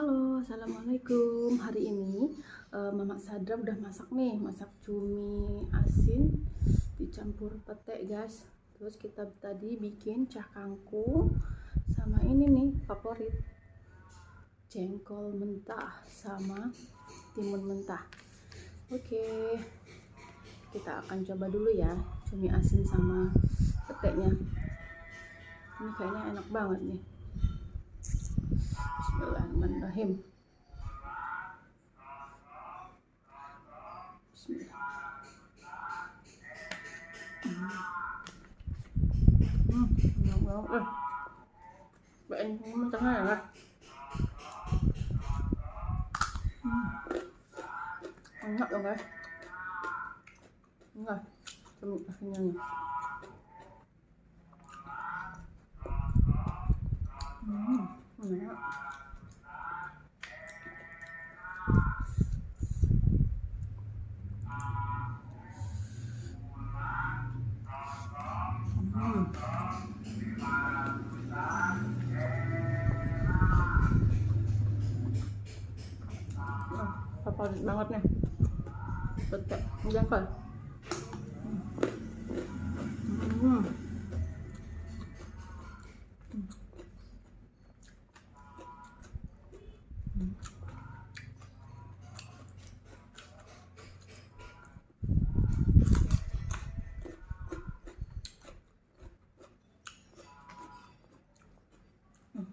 Halo, assalamualaikum. Hari ini Mama Sadra udah masak nih, masak cumi asin dicampur pete, guys. Terus kita tadi bikin cah kangkung sama ini nih favorit, jengkol mentah sama timun mentah. Oke, kita akan coba dulu ya cumi asin sama petenya. Ini kayaknya enak banget nih. Bismillahirrahmanirrahim. Bismillah. Bạn mình chẳng hay là ăn ngậm được đấy. Đúng rồi, cho mình ăn nhanh này. Ngon ạ. Favorit banget nih pete jengkol.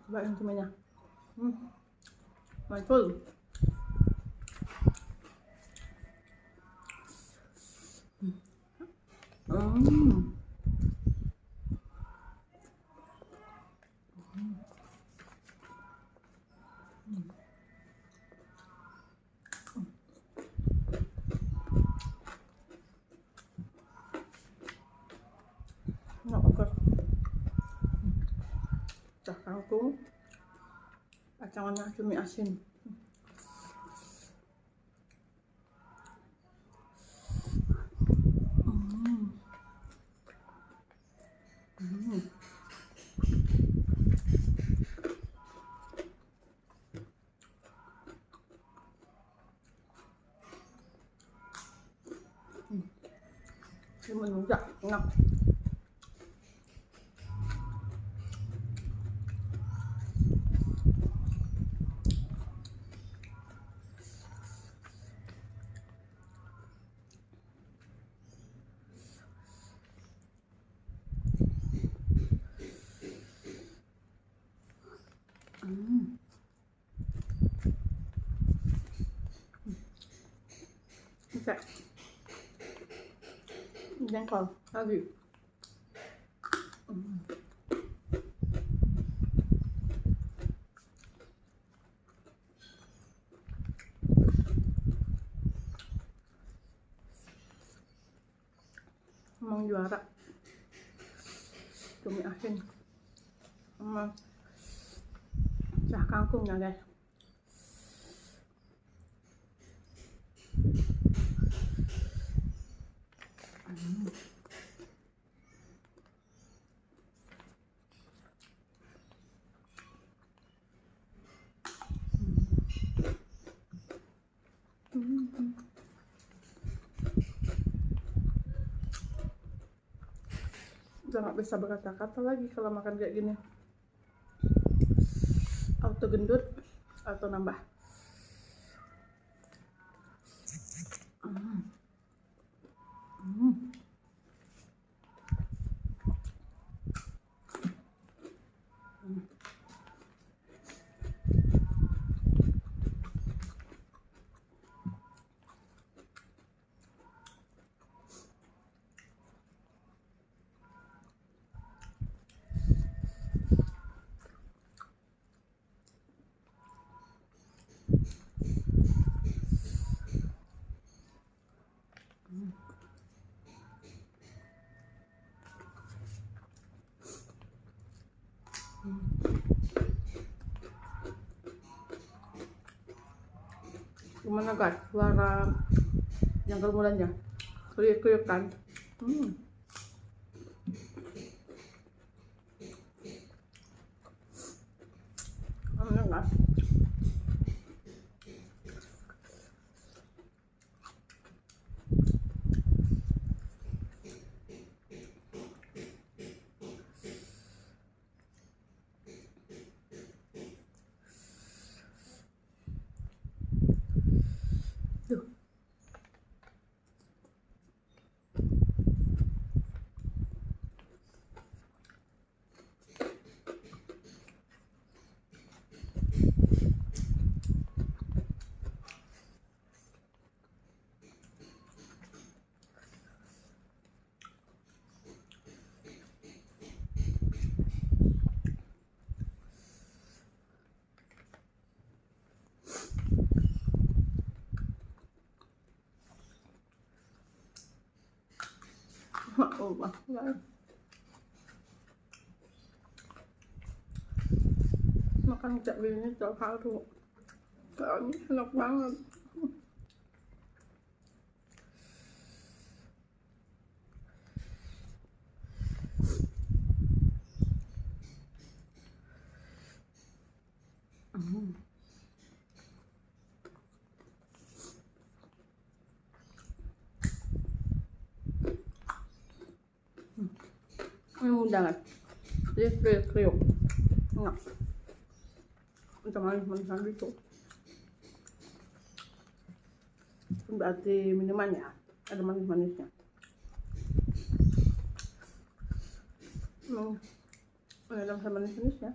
Cobain cuminya. Mantul. Nggak apa-apa. Cah kangkung, kacangannya cumi asin. Timun juga enak. Oke. Jengkol lagi. Emang juara cumi asin sama cah kangkung ya, guys. Udah gak bisa berkata-kata lagi kalau makan kayak gini. Auto gendut, auto nambah. Gimana guys, suara yang kemudiannya kriuk-kriuk kan. Enak guys. Allah, guys. Makan cak ini tiap hari. Soalnya enak banget. Ini mudah kan? Jadi kriuk-kriuk. Enak. Untuk manis-manisan gitu. Berarti minuman ya, ada manis-manisnya. Ada manis-manisnya.